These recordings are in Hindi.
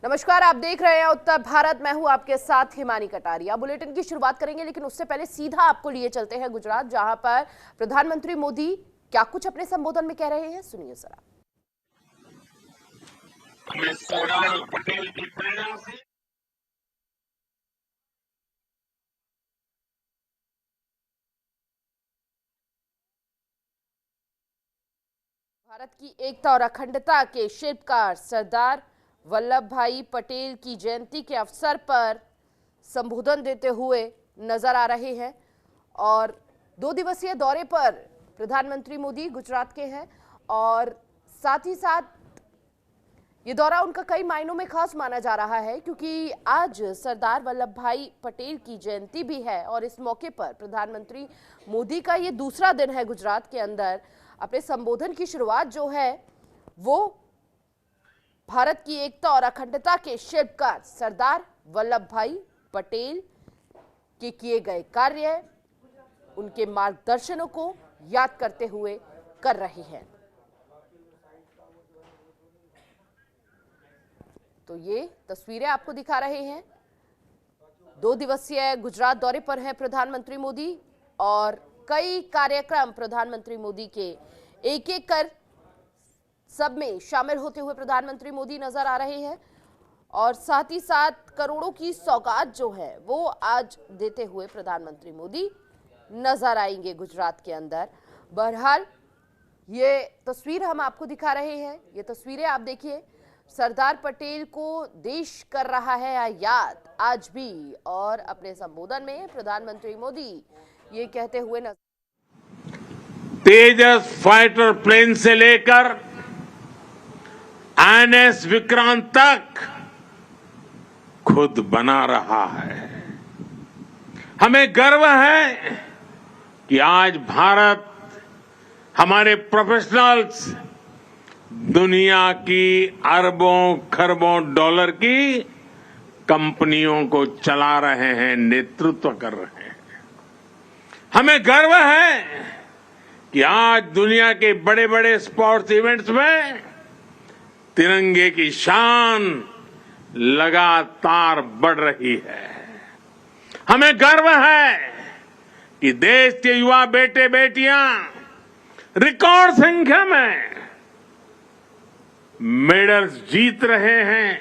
नमस्कार, आप देख रहे हैं उत्तर भारत। मैं हूं आपके साथ हिमानी कटारिया। बुलेटिन की शुरुआत करेंगे, लेकिन उससे पहले सीधा आपको लिए चलते हैं गुजरात, जहां पर प्रधानमंत्री मोदी क्या कुछ अपने संबोधन में कह रहे हैं, सुनिए जरा। सरदार पटेल की प्रेरणा से भारत की एकता और अखंडता के शिल्पकार सरदार वल्लभ भाई पटेल की जयंती के अवसर पर संबोधन देते हुए नजर आ रहे हैं। और 2 दिवसीय दौरे पर प्रधानमंत्री मोदी गुजरात के हैं और साथ ही साथ ये दौरा उनका कई मायनों में खास माना जा रहा है, क्योंकि आज सरदार वल्लभ भाई पटेल की जयंती भी है और इस मौके पर प्रधानमंत्री मोदी का ये दूसरा दिन है गुजरात के अंदर। अपने संबोधन की शुरुआत जो है वो भारत की एकता और अखंडता के शिल्पकार सरदार वल्लभ भाई पटेल के किए गए कार्य, उनके मार्गदर्शनों को याद करते हुए कर रहे हैं। तो ये तस्वीरें आपको दिखा रहे हैं। 2 दिवसीय गुजरात दौरे पर है प्रधानमंत्री मोदी और कई कार्यक्रम प्रधानमंत्री मोदी के एक एक कर सब में शामिल होते हुए प्रधानमंत्री मोदी नजर आ रहे हैं। और साथ ही साथ करोड़ों की सौगात जो है वो आज देते हुए प्रधानमंत्री मोदी नजर आएंगे गुजरात के अंदर। बहरहाल ये तस्वीर हम आपको दिखा रहे हैं। ये तस्वीरें आप देखिए, सरदार पटेल को देश कर रहा है याद आज भी। और अपने संबोधन में प्रधानमंत्री मोदी ये कहते हुए तेजस फाइटर प्लेन से लेकर आईएनएस विक्रांत तक खुद बना रहा है। हमें गर्व है कि आज भारत, हमारे प्रोफेशनल्स दुनिया की अरबों खरबों डॉलर की कंपनियों को चला रहे हैं, नेतृत्व कर रहे हैं। हमें गर्व है कि आज दुनिया के बड़े बड़े स्पोर्ट्स इवेंट्स में तिरंगे की शान लगातार बढ़ रही है। हमें गर्व है कि देश के युवा बेटे बेटियां रिकॉर्ड संख्या में मेडल्स जीत रहे हैं।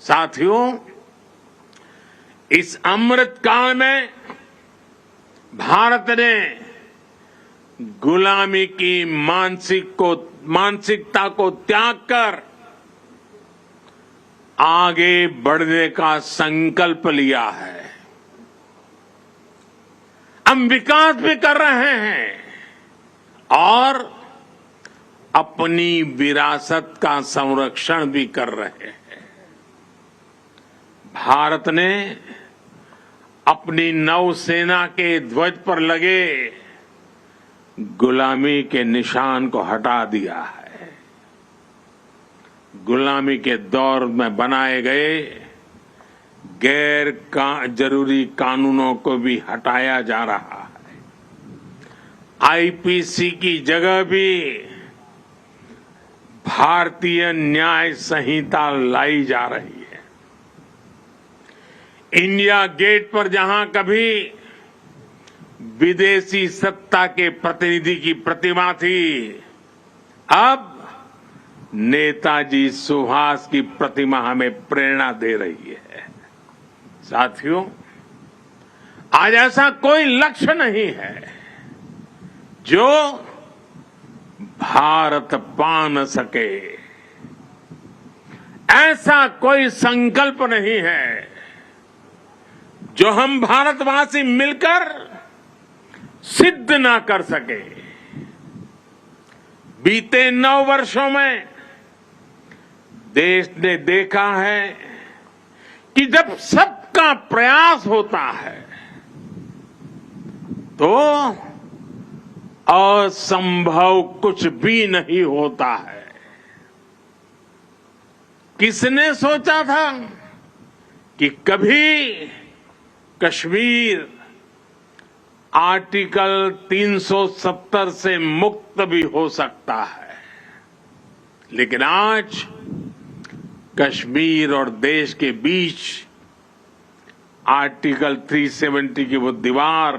साथियों, इस अमृत काल में भारत ने गुलामी की मानसिकता को त्याग कर आगे बढ़ने का संकल्प लिया है। हम विकास भी कर रहे हैं और अपनी विरासत का संरक्षण भी कर रहे हैं। भारत ने अपनी नौसेना के ध्वज पर लगे गुलामी के निशान को हटा दिया है। गुलामी के दौर में बनाए गए जरूरी कानूनों को भी हटाया जा रहा है। आईपीसी की जगह भी भारतीय न्याय संहिता लाई जा रही है। इंडिया गेट पर जहां कभी विदेशी सत्ता के प्रतिनिधि की प्रतिमा थी, अब नेताजी सुभाष की प्रतिमा हमें प्रेरणा दे रही है। साथियों, आज ऐसा कोई लक्ष्य नहीं है जो भारत पा न सके। ऐसा कोई संकल्प नहीं है जो हम भारतवासी मिलकर सिद्ध ना कर सके। बीते 9 वर्षों में देश ने देखा है कि जब सबका प्रयास होता है तो असंभव कुछ भी नहीं होता है। किसने सोचा था कि कभी कश्मीर आर्टिकल 370 से मुक्त भी हो सकता है। लेकिन आज कश्मीर और देश के बीच आर्टिकल 370 की वो दीवार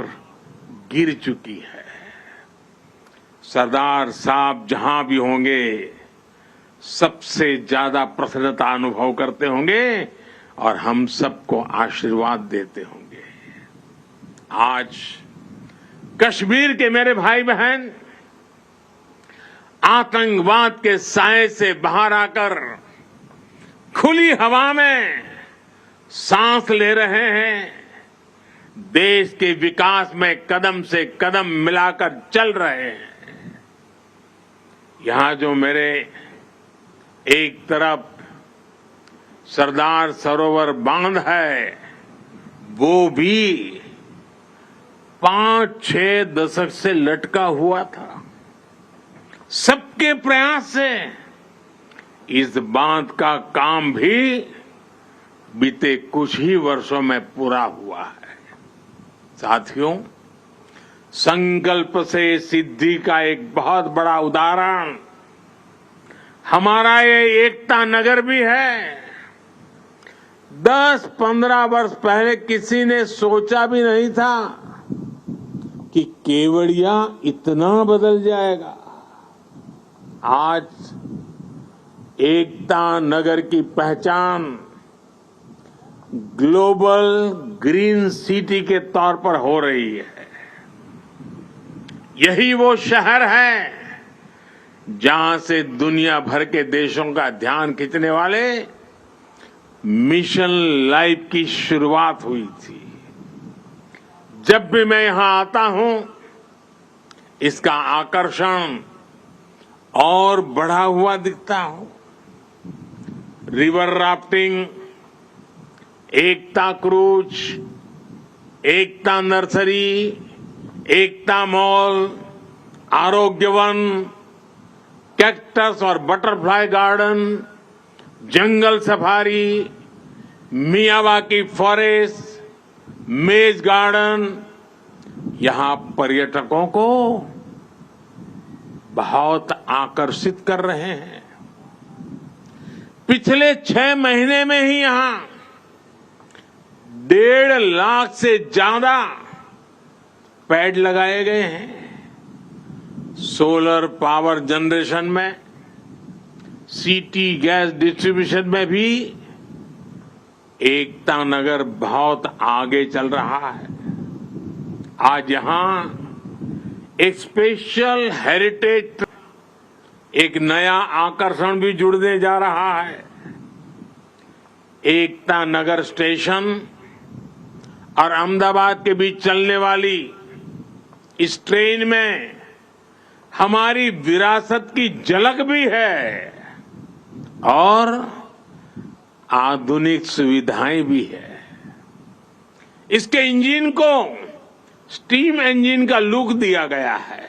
गिर चुकी है। सरदार साहब जहां भी होंगे सबसे ज्यादा प्रसन्नता अनुभव करते होंगे और हम सबको आशीर्वाद देते होंगे। आज कश्मीर के मेरे भाई बहन आतंकवाद के साए से बाहर आकर खुली हवा में सांस ले रहे हैं, देश के विकास में कदम से कदम मिलाकर चल रहे हैं। यहां जो मेरे एक तरफ सरदार सरोवर बांध है, वो भी 5-6 दशक से लटका हुआ था। सबके प्रयास से इस बांध का काम भी बीते कुछ ही वर्षों में पूरा हुआ है। साथियों, संकल्प से सिद्धि का एक बहुत बड़ा उदाहरण हमारा ये एकता नगर भी है। 10-15 वर्ष पहले किसी ने सोचा भी नहीं था कि केवड़िया इतना बदल जाएगा। आज एकता नगर की पहचान ग्लोबल ग्रीन सिटी के तौर पर हो रही है। यही वो शहर है जहां से दुनिया भर के देशों का ध्यान खींचने वाले मिशन लाइफ की शुरुआत हुई थी। जब भी मैं यहां आता हूं, इसका आकर्षण और बढ़ा हुआ दिखता हूं। रिवर राफ्टिंग, एकता क्रूज, एकता नर्सरी, एकता मॉल, आरोग्य वन, कैक्टस और बटरफ्लाई गार्डन, जंगल सफारी, मियावाकी फॉरेस्ट, मेज गार्डन, यहां पर्यटकों को बहुत आकर्षित कर रहे हैं। पिछले 6 महीने में ही यहां 1.5 लाख से ज्यादा पेड़ लगाए गए हैं। सोलर पावर जनरेशन में, सिटी गैस डिस्ट्रीब्यूशन में भी एकता नगर बहुत आगे चल रहा है। आज यहां एक स्पेशल हेरिटेज, एक नया आकर्षण भी जुड़ने जा रहा है। एकता नगर स्टेशन और अहमदाबाद के बीच चलने वाली इस ट्रेन में हमारी विरासत की झलक भी है और आधुनिक सुविधाएं भी है। इसके इंजन को स्टीम इंजन का लुक दिया गया है,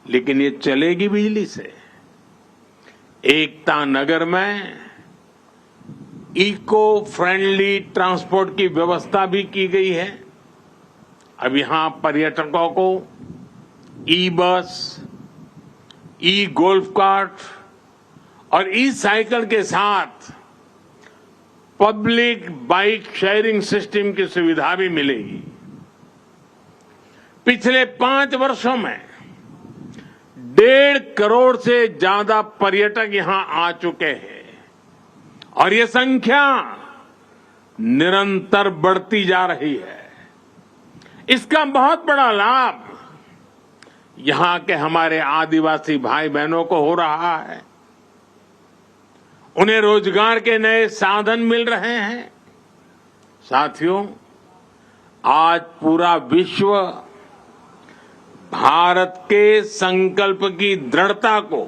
लेकिन ये चलेगी बिजली से। एकता नगर में इको फ्रेंडली ट्रांसपोर्ट की व्यवस्था भी की गई है। अब यहां पर्यटकों को ई बस, ई गोल्फ कार्ट और ई साइकिल के साथ पब्लिक बाइक शेयरिंग सिस्टम की सुविधा भी मिलेगी। पिछले 5 वर्षों में 1.5 करोड़ से ज्यादा पर्यटक यहां आ चुके हैं और ये संख्या निरंतर बढ़ती जा रही है। इसका बहुत बड़ा लाभ यहां के हमारे आदिवासी भाई बहनों को हो रहा है। उन्हें रोजगार के नए साधन मिल रहे हैं। साथियों, आज पूरा विश्व भारत के संकल्प की दृढ़ता को,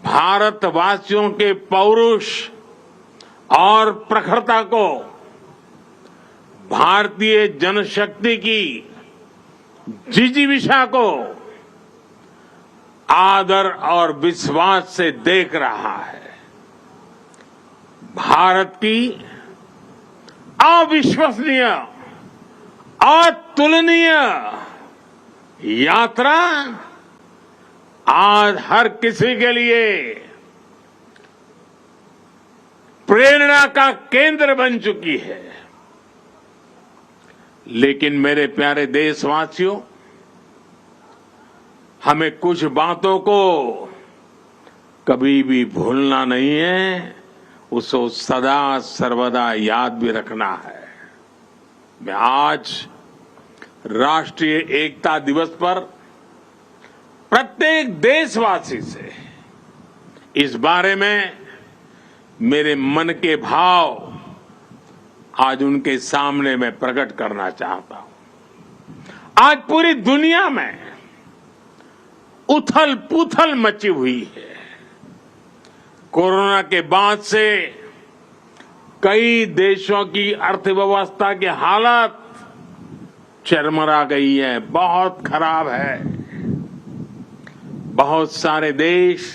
भारतवासियों के पौरुष और प्रखरता को, भारतीय जनशक्ति की जिजीविषा को आदर और विश्वास से देख रहा है। भारत की अविश्वसनीय, अतुलनीय यात्रा आज हर किसी के लिए प्रेरणा का केंद्र बन चुकी है। लेकिन मेरे प्यारे देशवासियों, हमें कुछ बातों को कभी भी भूलना नहीं है, उसको सदा सर्वदा याद भी रखना है। मैं आज राष्ट्रीय एकता दिवस पर प्रत्येक देशवासी से इस बारे में मेरे मन के भाव आज उनके सामने मैं प्रकट करना चाहता हूं। आज पूरी दुनिया में उथल पुथल मची हुई है। कोरोना के बाद से कई देशों की अर्थव्यवस्था की हालत चरमरा गई है, बहुत खराब है। बहुत सारे देश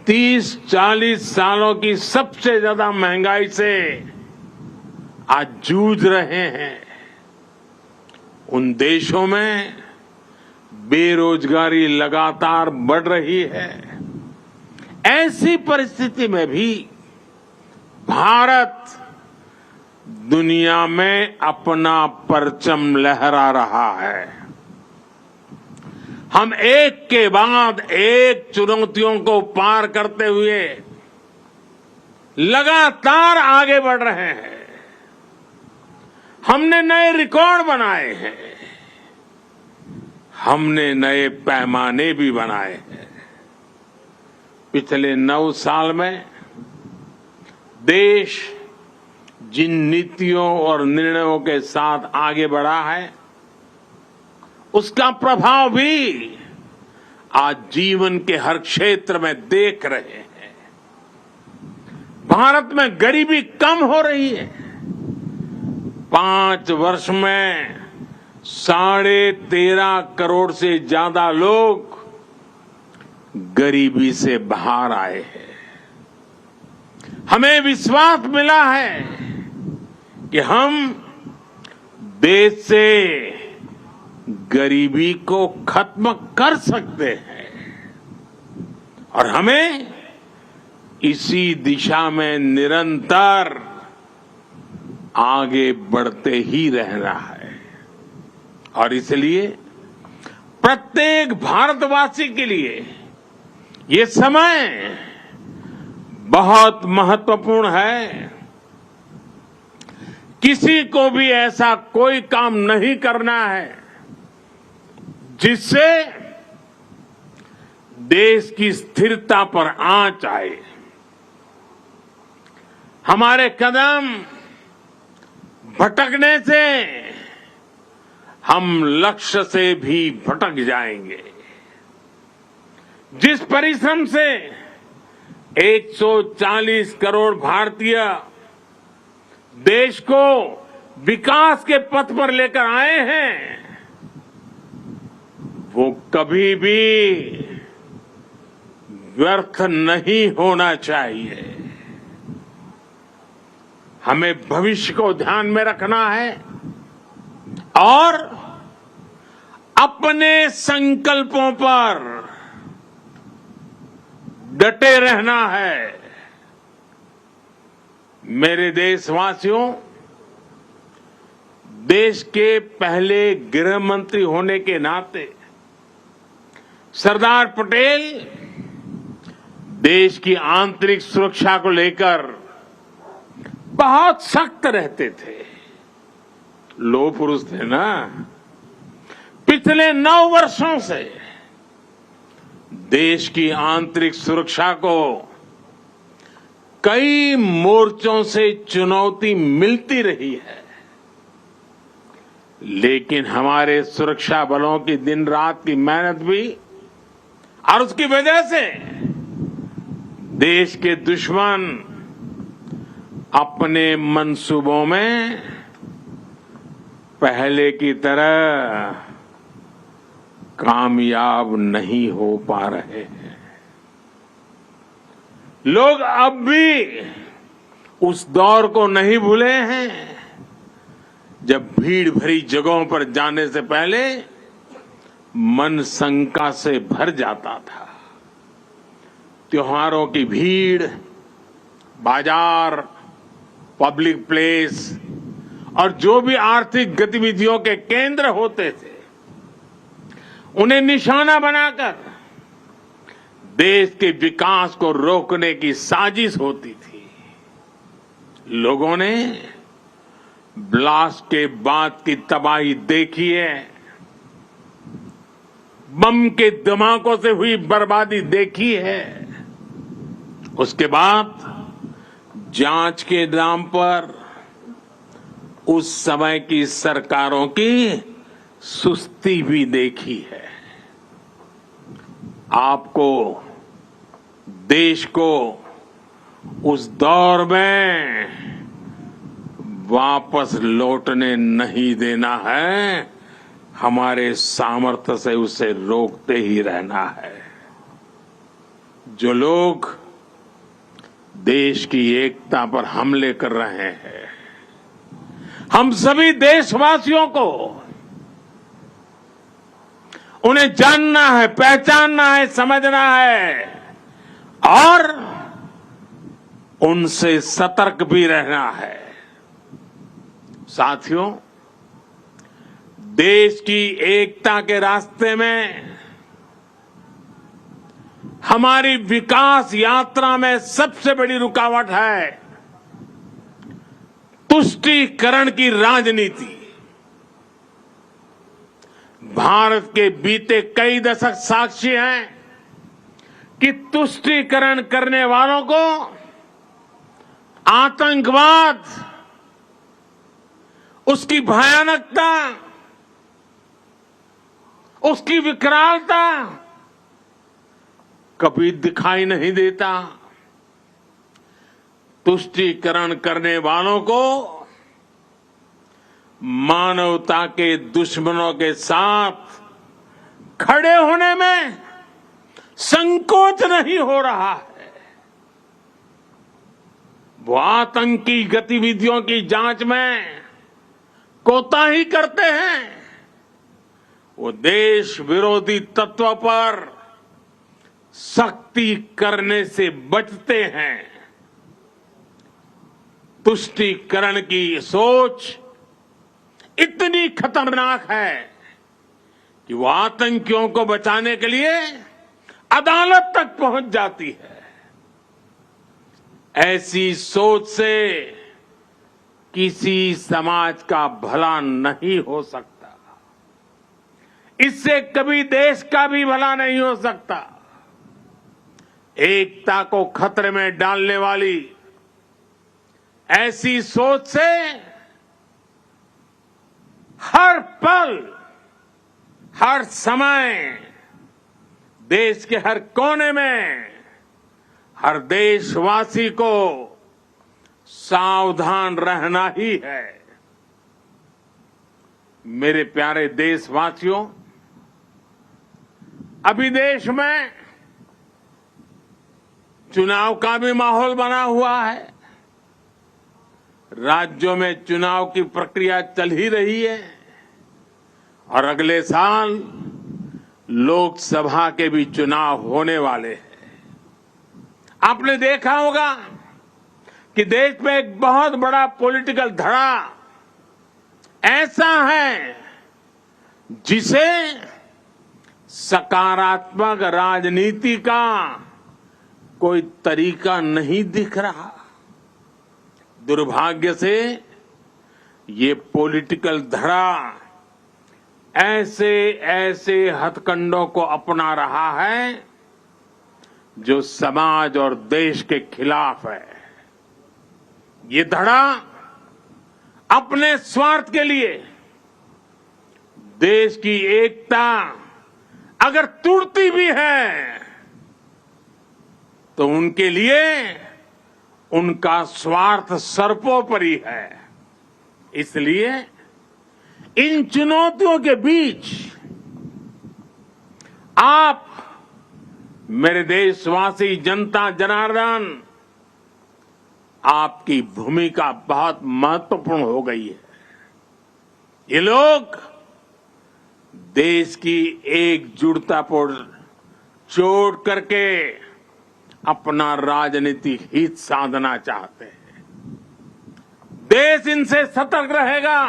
30-40 सालों की सबसे ज्यादा महंगाई से आज जूझ रहे हैं। उन देशों में बेरोजगारी लगातार बढ़ रही है। ऐसी परिस्थिति में भी भारत दुनिया में अपना परचम लहरा रहा है। हम एक के बाद एक चुनौतियों को पार करते हुए लगातार आगे बढ़ रहे हैं। हमने नए रिकॉर्ड बनाए हैं, हमने नए पैमाने भी बनाए हैं। पिछले 9 साल में देश जिन नीतियों और निर्णयों के साथ आगे बढ़ा है, उसका प्रभाव भी आज जीवन के हर क्षेत्र में देख रहे हैं। भारत में गरीबी कम हो रही है। 5 वर्ष में 13.5 करोड़ से ज्यादा लोग गरीबी से बाहर आए हैं। हमें विश्वास मिला है कि हम देश से गरीबी को खत्म कर सकते हैं और हमें इसी दिशा में निरंतर आगे बढ़ते ही रहना है। और इसलिए प्रत्येक भारतवासी के लिए ये समय बहुत महत्वपूर्ण है। किसी को भी ऐसा कोई काम नहीं करना है जिससे देश की स्थिरता पर आंच आए। हमारे कदम भटकने से हम लक्ष्य से भी भटक जाएंगे। जिस परिश्रम से 140 करोड़ भारतीय देश को विकास के पथ पर लेकर आए हैं, वो कभी भी व्यर्थ नहीं होना चाहिए। हमें भविष्य को ध्यान में रखना है और अपने संकल्पों पर डटे रहना है। मेरे देशवासियों, देश के पहले गृह मंत्री होने के नाते सरदार पटेल देश की आंतरिक सुरक्षा को लेकर बहुत सख्त रहते थे। लोह पुरुष थे ना। पिछले 9 वर्षों से देश की आंतरिक सुरक्षा को कई मोर्चों से चुनौती मिलती रही है, लेकिन हमारे सुरक्षा बलों की दिन रात की मेहनत भी और उसकी वजह से देश के दुश्मन अपने मंसूबों में पहले की तरह कामयाब नहीं हो पा रहे हैं। लोग अब भी उस दौर को नहीं भूले हैं जब भीड़ भरी जगहों पर जाने से पहले मन शंका से भर जाता था। त्योहारों की भीड़, बाजार, पब्लिक प्लेस और जो भी आर्थिक गतिविधियों के केंद्र होते थे, उन्हें निशाना बनाकर देश के विकास को रोकने की साजिश होती थी। लोगों ने ब्लास्ट के बाद की तबाही देखी है, बम के धमाकों से हुई बर्बादी देखी है। उसके बाद जांच के नाम पर उस समय की सरकारों की सुस्ती भी देखी है। आपको, देश को उस दौर में वापस लौटने नहीं देना है, हमारे सामर्थ्य से उसे रोकते ही रहना है। जो लोग देश की एकता पर हमले कर रहे हैं, हम सभी देशवासियों को उन्हें जानना है, पहचानना है, समझना है और उनसे सतर्क भी रहना है। साथियों, देश की एकता के रास्ते में हमारी विकास यात्रा में सबसे बड़ी रुकावट है तुष्टीकरण की राजनीति। भारत के बीते कई दशक साक्षी हैं कि तुष्टीकरण करने वालों को आतंकवाद, उसकी भयानकता, उसकी विकरालता कभी दिखाई नहीं देता। तुष्टीकरण करने वालों को मानवता के दुश्मनों के साथ खड़े होने में संकोच नहीं हो रहा है। वो आतंकी गतिविधियों की जांच में कोताही करते हैं, वो देश विरोधी तत्व पर सख्ती करने से बचते हैं। तुष्टीकरण की सोच इतनी खतरनाक है कि वो आतंकियों को बचाने के लिए अदालत तक पहुंच जाती है। ऐसी सोच से किसी समाज का भला नहीं हो सकता, इससे कभी देश का भी भला नहीं हो सकता। एकता को खतरे में डालने वाली ऐसी सोच से हर पल, हर समय देश के हर कोने में हर देशवासी को सावधान रहना ही है। मेरे प्यारे देशवासियों, अभी देश में चुनाव का भी माहौल बना हुआ है। राज्यों में चुनाव की प्रक्रिया चल ही रही है और अगले साल लोकसभा के भी चुनाव होने वाले हैं। आपने देखा होगा कि देश में एक बहुत बड़ा पॉलिटिकल धड़ा ऐसा है जिसे सकारात्मक राजनीति का कोई तरीका नहीं दिख रहा। दुर्भाग्य से ये पॉलिटिकल धड़ा ऐसे ऐसे हथकंडों को अपना रहा है जो समाज और देश के खिलाफ है। ये धड़ा अपने स्वार्थ के लिए देश की एकता अगर टूटती भी है तो उनके लिए उनका स्वार्थ सर्वोपरि है। इसलिए इन चुनौतियों के बीच आप, मेरे देशवासी, जनता जनार्दन, आपकी भूमिका बहुत महत्वपूर्ण हो गई है। ये लोग देश की एकजुटता पर चोट करके अपना राजनीतिक हित साधना चाहते हैं। देश इनसे सतर्क रहेगा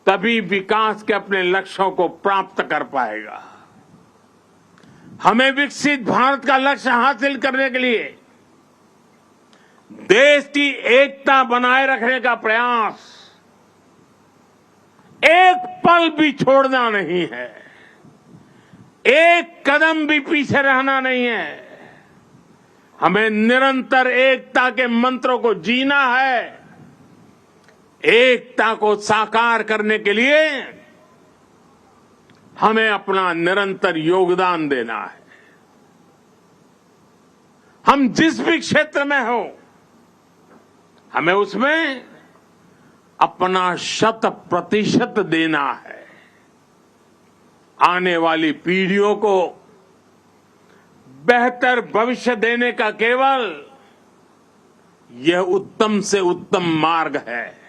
तभी विकास के अपने लक्ष्यों को प्राप्त कर पाएगा। हमें विकसित भारत का लक्ष्य हासिल करने के लिए देश की एकता बनाए रखने का प्रयास एक पल भी छोड़ना नहीं है, एक कदम भी पीछे रहना नहीं है। हमें निरंतर एकता के मंत्रों को जीना है। एकता को साकार करने के लिए हमें अपना निरंतर योगदान देना है। हम जिस भी क्षेत्र में हो, हमें उसमें अपना 100% देना है। आने वाली पीढ़ियों को बेहतर भविष्य देने का केवल यह उत्तम से उत्तम मार्ग है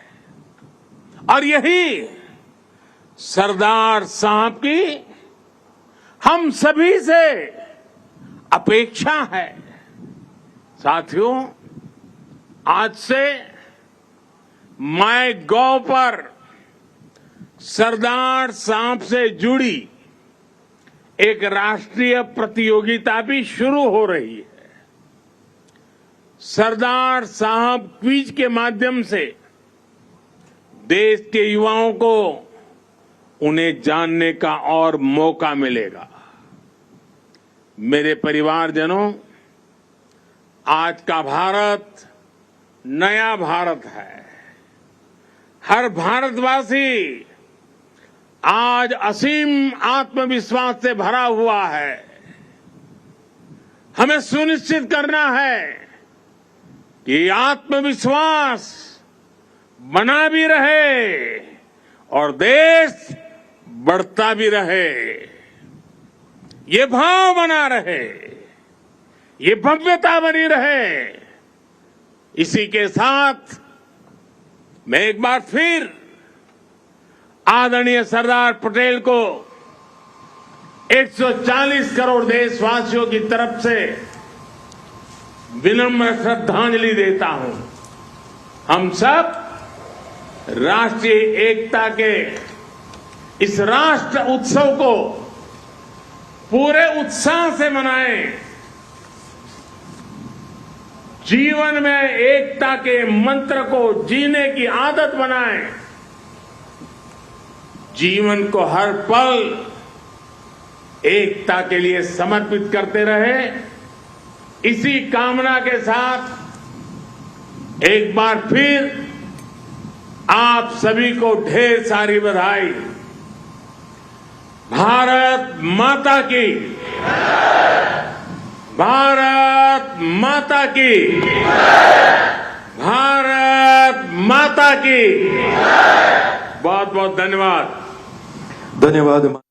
और यही सरदार साहब की हम सभी से अपेक्षा है। साथियों, आज से MyGov पर सरदार साहब से जुड़ी एक राष्ट्रीय प्रतियोगिता भी शुरू हो रही है। सरदार साहब क्विज के माध्यम से देश के युवाओं को उन्हें जानने का और मौका मिलेगा। मेरे परिवारजनों, आज का भारत नया भारत है। हर भारतवासी आज असीम आत्मविश्वास से भरा हुआ है। हमें सुनिश्चित करना है कि आत्मविश्वास बना भी रहे और देश बढ़ता भी रहे। ये भाव बना रहे, ये भव्यता बनी रहे। इसी के साथ मैं एक बार फिर आदरणीय सरदार पटेल को 140 करोड़ देशवासियों की तरफ से विनम्र श्रद्धांजलि देता हूं। हम सब राष्ट्रीय एकता के इस राष्ट्र उत्सव को पूरे उत्साह से मनाएं। जीवन में एकता के मंत्र को जीने की आदत बनाएं। जीवन को हर पल एकता के लिए समर्पित करते रहे। इसी कामना के साथ एक बार फिर आप सभी को ढेर सारी बधाई। भारत माता की, भारत माता की, भारत माता की। बहुत बहुत धन्यवाद। धन्यवाद।